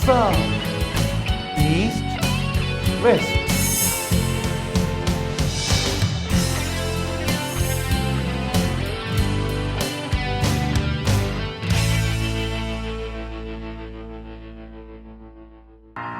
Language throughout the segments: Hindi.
South, east, waste.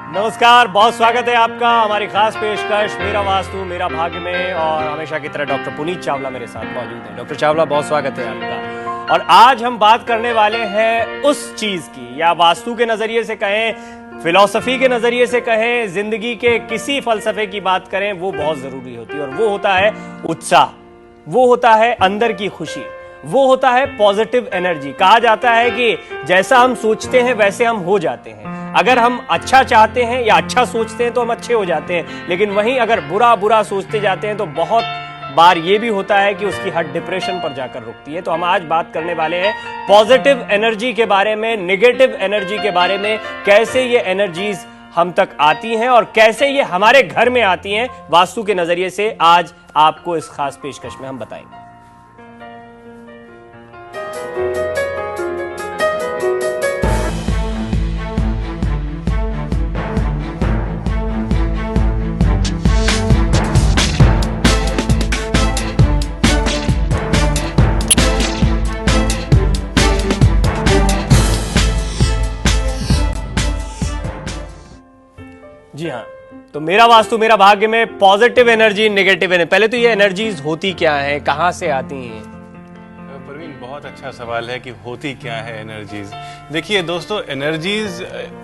नमस्कार, बहुत स्वागत है आपका हमारी खास पेशकश मेरा वास्तु मेरा भाग्य में। और हमेशा की तरह डॉक्टर पुनीत चावला मेरे साथ मौजूद हैं। डॉक्टर चावला, बहुत स्वागत है आपका। और आज हम बात करने वाले हैं उस चीज की, या वास्तु के नजरिए से कहें, फिलॉसफी के नजरिए से कहें, जिंदगी के किसी फलसफे की बात करें, वो बहुत जरूरी होती है। और वो होता है उत्साह, वो होता है अंदर की खुशी, वो होता है पॉजिटिव एनर्जी। कहा जाता है कि जैसा हम सोचते हैं वैसे हम हो जाते हैं। अगर हम अच्छा चाहते हैं या अच्छा सोचते हैं तो हम अच्छे हो जाते हैं, लेकिन वहीं अगर बुरा सोचते जाते हैं तो बहुत बार ये भी होता है कि उसकी हद डिप्रेशन पर जाकर रुकती है। तो हम आज बात करने वाले हैं पॉजिटिव एनर्जी के बारे में, नेगेटिव एनर्जी के बारे में, कैसे ये एनर्जीज हम तक आती हैं और कैसे ये हमारे घर में आती हैं वास्तु के नजरिए से। आज आपको इस खास पेशकश में हम बताएंगे। जी हाँ, तो मेरा वास्तु मेरा भाग्य में पॉजिटिव एनर्जी, नेगेटिव एनर्जी, पहले तो ये एनर्जीज होती क्या है, कहाँ से आती हैं? प्रवीण, बहुत अच्छा सवाल है कि होती क्या है एनर्जीज। देखिए दोस्तों, एनर्जीज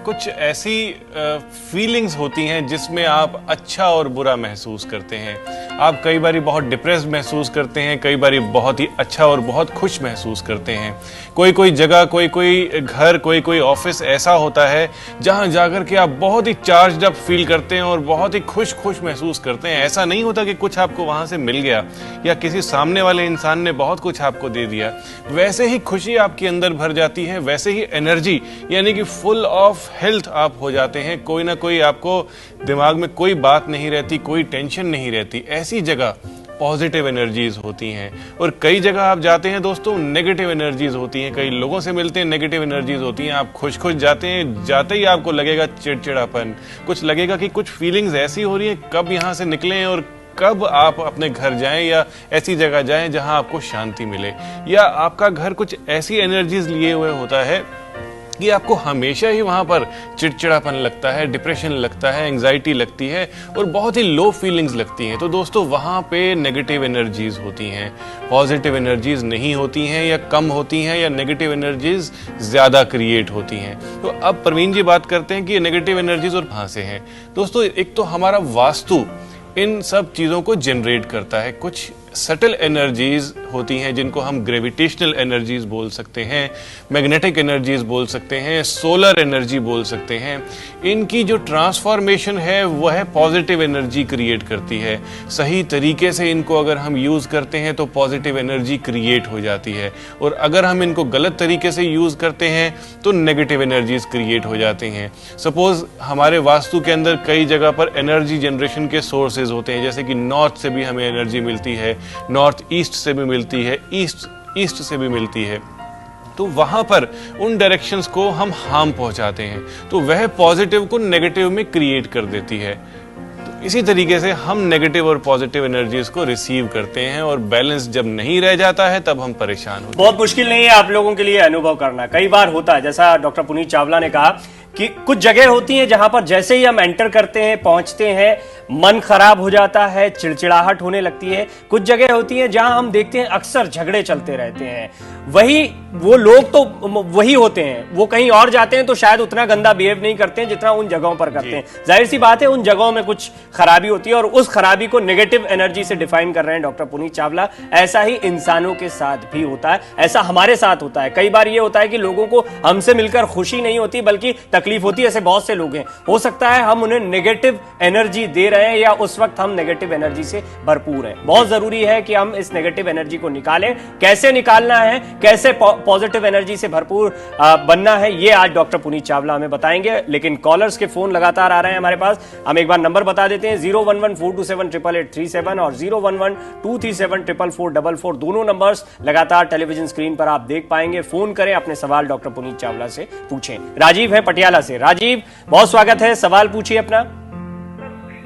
कुछ ऐसी फीलिंग्स होती हैं जिसमें आप अच्छा और बुरा महसूस करते हैं। आप कई बार बहुत डिप्रेस्ड महसूस करते हैं, कई बार बहुत ही अच्छा और बहुत खुश महसूस करते हैं। कोई कोई जगह, कोई कोई घर, कोई कोई ऑफिस ऐसा होता है जहां जाकर के आप बहुत ही चार्ज्ड अप फील करते हैं और बहुत ही खुश महसूस करते हैं। ऐसा नहीं होता कि कुछ आपको वहां से मिल गया या किसी सामने वाले इंसान ने बहुत कुछ आपको दे दिया। वैसे ही खुशी आपके अंदर भर जाती है, वैसे ही एनर्जी यानी कि फुल ऑफ हेल्थ आप हो जाते हैं। कोई ना कोई आपको दिमाग में कोई बात नहीं रहती, कोई टेंशन नहीं रहती। ऐसी जगह पॉजिटिव एनर्जीज होती हैं। और कई जगह आप जाते हैं दोस्तों, नेगेटिव एनर्जीज होती हैं। कई लोगों से मिलते हैं, नेगेटिव एनर्जीज होती हैं। आप खुश जाते हैं, जाते ही आपको लगेगा चिड़चिड़ापन, कुछ लगेगा कि कुछ फीलिंग्स ऐसी हो रही हैं, कब यहाँ से निकलें और कब आप अपने घर जाएं या ऐसी जगह जाएं जहां आपको शांति मिले। या आपका घर कुछ ऐसी एनर्जीज लिए हुए होता है कि आपको हमेशा ही वहां पर चिड़चिड़ापन लगता है, डिप्रेशन लगता है, एंजाइटी लगती है और बहुत ही लो फीलिंग्स लगती हैं। तो दोस्तों, वहां पे नेगेटिव एनर्जीज होती हैं, पॉजिटिव एनर्जीज नहीं होती हैं या कम होती हैं, या नेगेटिव एनर्जीज ज्यादा क्रिएट होती हैं। तो अब प्रवीण जी बात करते हैं कि नेगेटिव एनर्जीज और कहां से हैं। दोस्तों, एक तो हमारा वास्तु इन सब चीजों को जनरेट करता है। कुछ सटल एनर्जीज होती हैं जिनको हम ग्रेविटेशनल एनर्जीज बोल सकते हैं, मैग्नेटिक एनर्जीज बोल सकते हैं, सोलर एनर्जी बोल सकते हैं। इनकी जो ट्रांसफॉर्मेशन है वह पॉजिटिव एनर्जी क्रिएट करती है। सही तरीके से इनको अगर हम यूज करते हैं तो पॉजिटिव एनर्जी क्रिएट हो जाती है, और अगर हम इनको गलत तरीके से यूज करते हैं तो नेगेटिव एनर्जीज क्रिएट हो जाते हैं। सपोज हमारे वास्तु के अंदर कई जगह पर एनर्जी जनरेशन के सोर्सेज होते हैं, जैसे कि नॉर्थ से भी हमें एनर्जी मिलती है, नॉर्थ ईस्ट से भी मिलती है, ईस्ट से भी मिलती है। तो वहां पर उन डायरेक्शंस को हम हार्म पहुंचाते हैं, तो वह पॉजिटिव को नेगेटिव में क्रिएट कर देती है। तो इसी तरीके से हम नेगेटिव और पॉजिटिव एनर्जीज को रिसीव करते हैं, और बैलेंस जब नहीं रह जाता है तब हम परेशान होते हैं। बहुत मुश्किल नहीं है आप लोगों के लिए अनुभव करना, कई बार होता है। जैसा डॉक्टर पुनीत चावला ने कहा कि कुछ जगह होती हैं जहां पर जैसे ही हम एंटर करते हैं, पहुंचते हैं, मन खराब हो जाता है, चिड़चिड़ाहट होने लगती है। कुछ जगह होती हैं जहां हम देखते हैं अक्सर झगड़े चलते रहते हैं। वही वो लोग तो वही होते हैं, वो कहीं और जाते हैं तो शायद उतना गंदा बिहेव नहीं करते हैं जितना उन जगहों पर करते हैं। जाहिर सी बात है उन जगहों में कुछ खराबी होती है, और उस खराबी को नेगेटिव एनर्जी से डिफाइन कर रहे हैं डॉक्टर पुनीत चावला। ऐसा ही इंसानों के साथ भी होता है, ऐसा हमारे साथ होता है। कई बार ये होता है कि लोगों को हमसे मिलकर खुशी नहीं होती बल्कि तकलीफ होती है। ऐसे बहुत से लोग हैं, हो सकता है हम उन्हें नेगेटिव एनर्जी दे रहे हैं या उस वक्त हम नेगेटिव एनर्जी से भरपूर हैं। बहुत जरूरी है कि हम इस नेगेटिव एनर्जी को निकालें। कैसे निकालना है, कैसे पॉजिटिव एनर्जी से भरपूर बनना है, ये आज डॉक्टर पुनीत चावला हमें बताएंगे। लेकिन कॉलर्स के फोन लगातार आ रहे हैं हमारे पास। हम एक बार नंबर बता देते हैं, 011-427-8837 और 011-237-44444। दोनों नंबर्स लगातार टेलीविजन स्क्रीन पर आप देख पाएंगे। फोन करें, अपने सवाल डॉक्टर पुनीत चावला से पूछें। राजीव है पटियाला से। राजीव, बहुत स्वागत है, सवाल पूछिए अपना।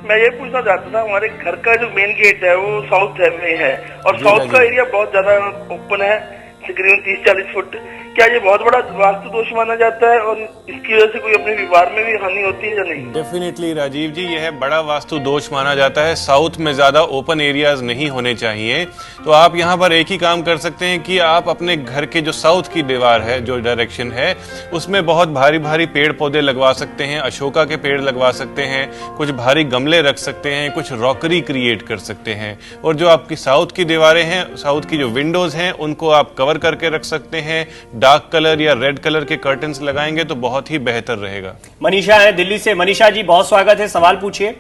मैं ये पूछना चाहता था, हमारे घर का जो मेन गेट है वो साउथ में है और साउथ का एरिया बहुत ज्यादा ओपन है, तकरीबन 30-40 फुट। क्या ये बहुत बड़ा वास्तु दोष माना जाता है और इसकी वजह से कोई अपने व्यवहार में भी हानि होती है या नहीं? डेफिनेटली राजीव जी, यह बड़ा वास्तु दोष माना जाता है। साउथ में ज्यादा ओपन एरियाज नहीं होने चाहिए। तो आप यहाँ पर एक ही काम कर सकते हैं कि आप अपने घर के जो साउथ की दीवार है, जो डायरेक्शन है, उसमें बहुत भारी भारी पेड़ पौधे लगवा सकते हैं। अशोका के पेड़ लगवा सकते हैं, कुछ भारी गमले रख सकते हैं, कुछ रॉकरी क्रिएट कर सकते हैं। और जो आपकी साउथ की दीवारें हैं, साउथ की जो विंडोज हैं, उनको आप कवर करके रख सकते हैं। डार्क कलर या रेड कलर के कर्टन्स लगाएंगे तो बहुत ही बेहतर रहेगा। मनीषा है दिल्ली से। मनीषा जी, बहुत स्वागत है, सवाल पूछिए।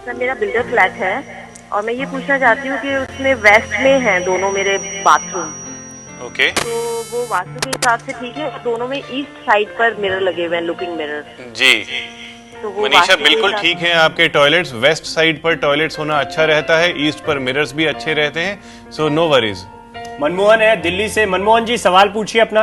सर, मेरा बिल्डर फ्लैट है और मैं ये पूछना चाहती हूँ कि उसमें वेस्ट में है दोनों मेरे बाथरूम। ओके। तो वो वास्तु के हिसाब से ठीक है? दोनों में ईस्ट साइड पर मिरर लगे हुए हैं, लुकिंग मिरर। जी तो वो मनीषा, वास्तु के बिल्कुल हिसाब- ठीक है। आपके टॉयलेट्स वेस्ट साइड पर टॉयलेट्स होना अच्छा रहता है, ईस्ट पर मिरर्स भी अच्छे रहते हैं। So no worries. मनमोहन है दिल्ली से। मनमोहन जी, सवाल पूछिए अपना।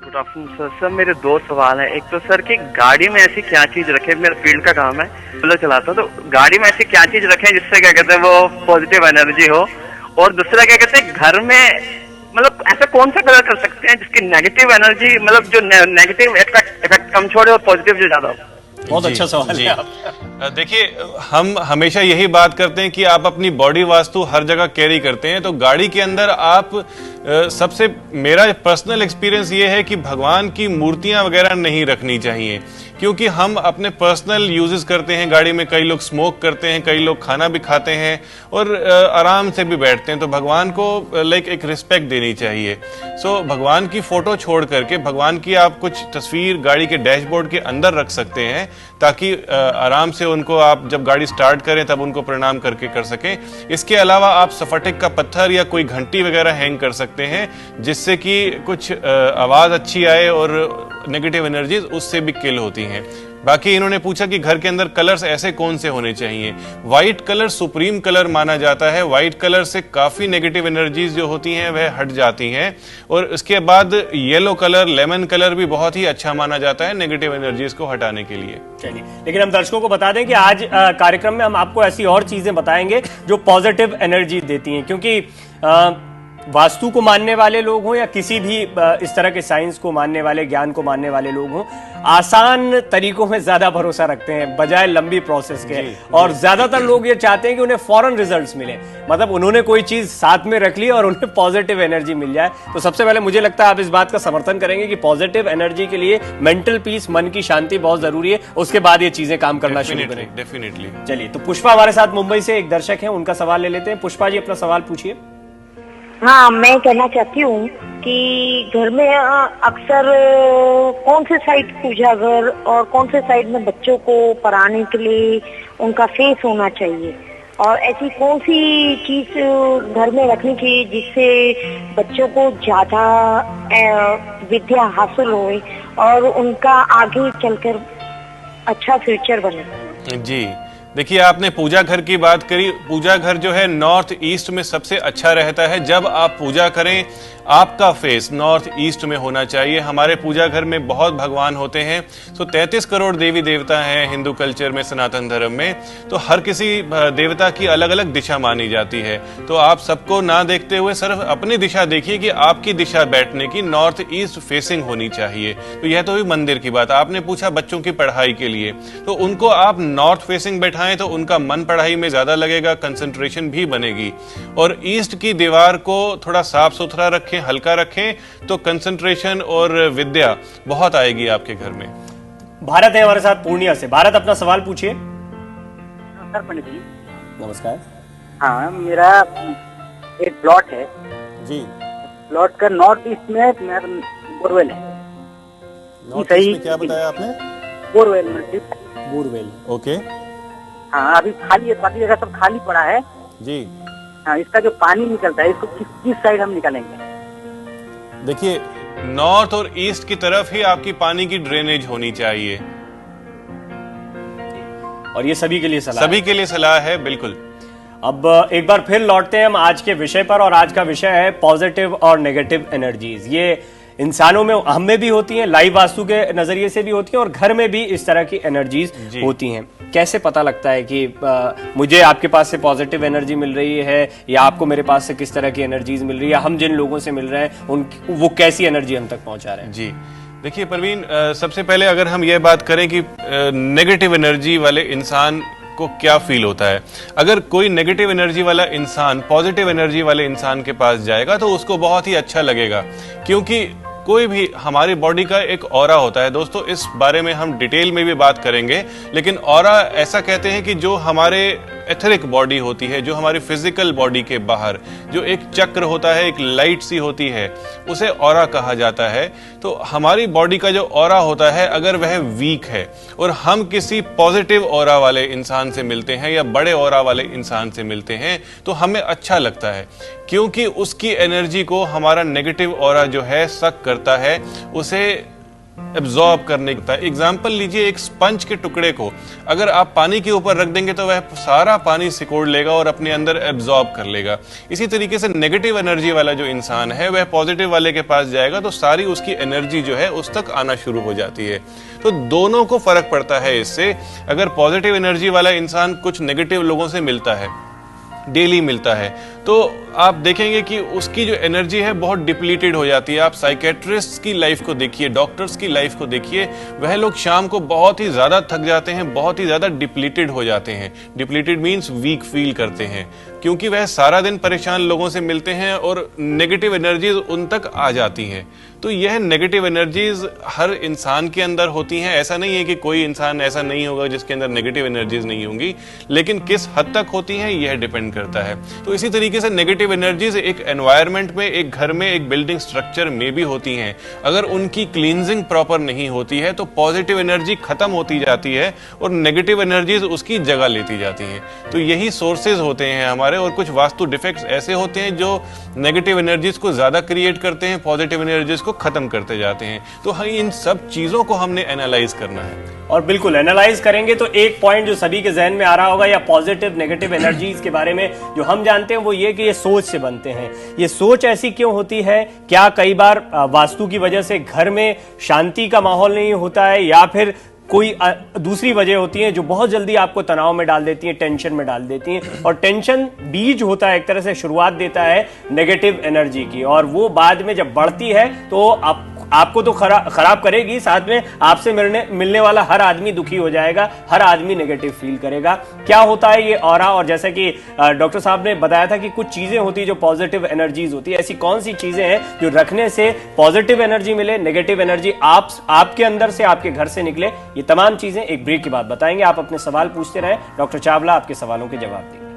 Good afternoon sir. सर, मेरे दो सवाल हैं। एक तो सर कि गाड़ी में ऐसी क्या चीज रखे, मेरा फील्ड का काम है, बोलो चलाता हूँ, तो गाड़ी में ऐसी क्या चीज रखें जिससे क्या कहते हैं वो पॉजिटिव एनर्जी हो। और दूसरा क्या कहते हैं, घर में मतलब ऐसा कौन सा कलर कर सकते हैं जिसकी नेगेटिव एनर्जी, मतलब जो नेगेटिव इफेक्ट कम छोड़े और पॉजिटिव जो ज्यादा हो। बहुत अच्छा सवाल जी। है आपका। देखिए, हम हमेशा यही बात करते हैं कि आप अपनी बॉडी वास्तु हर जगह कैरी करते हैं। तो गाड़ी के अंदर आप सबसे, मेरा पर्सनल एक्सपीरियंस ये है कि भगवान की मूर्तियां वगैरह नहीं रखनी चाहिए, क्योंकि हम अपने पर्सनल यूजेस करते हैं गाड़ी में। कई लोग स्मोक करते हैं, कई लोग खाना भी खाते हैं और आराम से भी बैठते हैं। तो भगवान को लाइक एक रिस्पेक्ट देनी चाहिए। सो भगवान की फोटो छोड़ करके भगवान की आप कुछ तस्वीर गाड़ी के डैशबोर्ड के अंदर रख सकते हैं, ताकि आराम से उनको आप जब गाड़ी स्टार्ट करें तब उनको प्रणाम करके कर सकें। इसके अलावा आप स्फटिक का पत्थर या कोई घंटी वगैरह हैंग कर सकते हैं, जिससे कि कुछ आवाज अच्छी आए और नेगेटिव एनर्जीज उससे भी किल होती हैं। बाकी इन्होंने पूछा कि घर के अंदर कलर्स ऐसे कौन से होने चाहिए। व्हाइट कलर सुप्रीम कलर माना जाता है। व्हाइट कलर से काफी नेगेटिव एनर्जीज जो होती हैं वह हट जाती हैं। और उसके बाद येलो कलर, लेमन कलर भी बहुत ही अच्छा माना जाता है नेगेटिव एनर्जीज को हटाने के लिए। चलिए, लेकिन हम दर्शकों को बता दें कि आज कार्यक्रम में हम आपको ऐसी और चीजें बताएंगे जो पॉजिटिव एनर्जी देती हैं, क्योंकि वास्तु को मानने वाले लोग हों या किसी भी इस तरह के साइंस को मानने वाले, ज्ञान को मानने वाले लोग हों, आसान तरीकों में ज्यादा भरोसा रखते हैं बजाय लंबी प्रोसेस के। और ज्यादातर लोग ये चाहते हैं कि उन्हें फौरन रिजल्ट्स मिले, मतलब उन्होंने कोई चीज साथ में रख ली और उन्हें पॉजिटिव एनर्जी मिल जाए। तो सबसे पहले मुझे लगता है आप इस बात का समर्थन करेंगे कि पॉजिटिव एनर्जी के लिए मेंटल पीस, मन की शांति बहुत जरूरी है, उसके बाद ये चीजें काम करना शुरू करें। डेफिनेटली। चलिए, तो पुष्पा हमारे साथ मुंबई से एक दर्शक है, उनका सवाल ले लेते हैं। पुष्पा जी, अपना सवाल पूछिए। हाँ, मैं कहना चाहती हूँ कि घर में अक्सर कौन से साइड पूजा घर और कौन से साइड में बच्चों को पढ़ाने के लिए उनका फेस होना चाहिए, और ऐसी कौन सी चीज घर में रखनी चाहिए जिससे बच्चों को ज्यादा विद्या हासिल हो और उनका आगे चलकर अच्छा फ्यूचर बने। जी देखिए, आपने पूजा घर की बात करी। पूजा घर जो है नॉर्थ ईस्ट में सबसे अच्छा रहता है। जब आप पूजा करें, आपका फेस नॉर्थ ईस्ट में होना चाहिए। हमारे पूजा घर में बहुत भगवान होते हैं। तो 33 करोड़ देवी देवता हैं हिंदू कल्चर में, सनातन धर्म में। तो हर किसी देवता की अलग अलग दिशा मानी जाती है। तो आप सबको ना देखते हुए सिर्फ अपनी दिशा देखिए कि आपकी दिशा बैठने की नॉर्थ ईस्ट फेसिंग होनी चाहिए। तो यह तो हुई मंदिर की बात। आपने पूछा बच्चों की पढ़ाई के लिए, तो उनको आप नॉर्थ फेसिंग बैठाएं तो उनका मन पढ़ाई में ज्यादा लगेगा, कंसंट्रेशन भी बनेगी। और ईस्ट की दीवार को थोड़ा साफ सुथरा रखें, हल्का रखें, तो कंसंट्रेशन और विद्या बहुत आएगी आपके घर में। भारत है हमारे साथ पूर्णिया से। भारत, अपना सवाल पूछिए। नमस्कार पंडित जी। नमस्कार। हाँ, मेरा एक प्लॉट है जी। प्लॉट का नॉर्थ ईस्ट में मेरा बोरवेल है। नॉर्थ ईस्ट में क्या बताया आपने? बोरवेल में बोरवेल। ओके। हाँ अभी खाली है, बाकी जगह सब खाली पड़ा है। जी हाँ, इसका जो पानी निकलता है इसको किस साइड हम निकालेंगे? देखिए, नॉर्थ और ईस्ट की तरफ ही आपकी पानी की ड्रेनेज होनी चाहिए। और ये सभी के लिए सलाह सभी के लिए सलाह है, बिल्कुल। अब एक बार फिर लौटते हैं हम आज के विषय पर, और आज का विषय है पॉजिटिव और नेगेटिव एनर्जीज। ये इंसानों में, हम में भी होती हैं, लाइव वास्तु के नजरिए से भी होती हैं, और घर में भी इस तरह की एनर्जीज होती हैं। कैसे पता लगता है कि मुझे आपके पास से पॉजिटिव एनर्जी मिल रही है, या आपको मेरे पास से किस तरह की एनर्जीज मिल रही है, हम जिन लोगों से मिल रहे हैं वो कैसी एनर्जी हम तक पहुंचा रहे हैं? जी देखिए परवीन, सबसे पहले अगर हम ये बात करें कि नेगेटिव एनर्जी वाले इंसान को क्या फील होता है। अगर कोई नेगेटिव एनर्जी वाला इंसान पॉजिटिव एनर्जी वाले इंसान के पास जाएगा तो उसको बहुत ही अच्छा लगेगा, क्योंकि कोई भी हमारी बॉडी का एक ऑरा होता है। दोस्तों, इस बारे में हम डिटेल में भी बात करेंगे, लेकिन ऑरा ऐसा कहते हैं कि जो हमारे एथरिक बॉडी होती है, जो हमारी फिजिकल बॉडी के बाहर जो एक चक्र होता है, एक लाइट सी होती है, उसे ऑरा कहा जाता है। तो हमारी बॉडी का जो ऑरा होता है, अगर वह वीक है और हम किसी पॉजिटिव ऑरा वाले इंसान से मिलते हैं या बड़े ऑरा वाले इंसान से मिलते हैं, तो हमें अच्छा लगता है, क्योंकि उसकी एनर्जी को हमारा नेगेटिव ऑरा जो है सक करता है, उसे एब्जॉर्ब करने का। एग्जाम्पल लीजिए, एक स्पंज के टुकड़े को अगर आप पानी के ऊपर रख देंगे तो वह सारा पानी सिकोड़ लेगा और अपने अंदर एब्जॉर्ब कर लेगा। इसी तरीके से नेगेटिव एनर्जी वाला जो इंसान है, वह पॉजिटिव वाले के पास जाएगा तो सारी उसकी एनर्जी जो है उस तक आना शुरू हो जाती है। तो दोनों को फर्क पड़ता है इससे। अगर पॉजिटिव एनर्जी वाला इंसान कुछ नेगेटिव लोगों से मिलता है, डेली मिलता है, तो आप देखेंगे कि उसकी जो एनर्जी है बहुत डिप्लीटेड हो जाती है। आप साइकेट्रिस्ट की लाइफ को देखिए, डॉक्टर्स की लाइफ को देखिए, वह लोग शाम को बहुत ही ज्यादा थक जाते हैं, बहुत ही ज्यादा डिप्लीटेड हो जाते हैं। डिप्लीटेड मींस वीक फील करते हैं, क्योंकि वह सारा दिन परेशान लोगों से मिलते हैं और नेगेटिव एनर्जीज उन तक आ जाती हैं। तो यह नेगेटिव एनर्जीज हर इंसान के अंदर होती हैं। ऐसा नहीं है कि कोई इंसान ऐसा नहीं होगा जिसके अंदर नेगेटिव एनर्जीज नहीं होंगी, लेकिन किस हद तक होती हैं यह डिपेंड करता है। तो इसी तरीके से नेगेटिव एनर्जीज एक एनवायरनमेंट में, एक घर में, एक बिल्डिंग स्ट्रक्चर में भी होती हैं। अगर उनकी क्लींजिंग प्रॉपर नहीं होती है तो पॉजिटिव एनर्जी खत्म होती जाती है और नेगेटिव एनर्जीज उसकी जगह लेती जाती हैं। तो यही सोर्सेज होते हैं हमारे, और कुछ वास्तु डिफेक्ट्स ऐसे होते हैं जो नेगेटिव एनर्जीज को ज्यादा क्रिएट करते हैं, पॉजिटिव एनर्जीज को खत्म करते जाते हैं। तो इन सब चीजों को हमने एनालाइज करना है। और बिल्कुल एनालाइज करेंगे तो एक पॉइंट जो सभी के जहन में आ रहा होगा, या पॉजिटिव नेगेटिव एनर्जीज के बारे में जो हम जानते हैं, वो ये कि ये सोच से बनते हैं। ये सोच ऐसी क्यों होती है? क्या कई बार वास्तु की वजह से घर में शांति का माहौल नहीं होता है, या फिर कोई दूसरी वजह होती है जो बहुत जल्दी आपको तनाव में डाल देती है, टेंशन में डाल देती है? और टेंशन बीज होता है, एक तरह से शुरुआत देता है नेगेटिव एनर्जी की, और वो बाद में जब बढ़ती है तो आपको तो खराब करेगी, साथ में आपसे मिलने वाला हर आदमी दुखी हो जाएगा, हर आदमी नेगेटिव फील करेगा। क्या होता है ये ऑरा? और जैसा कि डॉक्टर साहब ने बताया था कि कुछ चीजें होती है जो पॉजिटिव एनर्जीज होती है, ऐसी कौन सी चीजें हैं जो रखने से पॉजिटिव एनर्जी मिले, नेगेटिव एनर्जी आपके अंदर से, आपके घर से निकले? ये तमाम चीजें एक ब्रेक के बाद बताएंगे। आप अपने सवाल पूछते रहे, डॉक्टर चावला आपके सवालों के जवाब देंगे।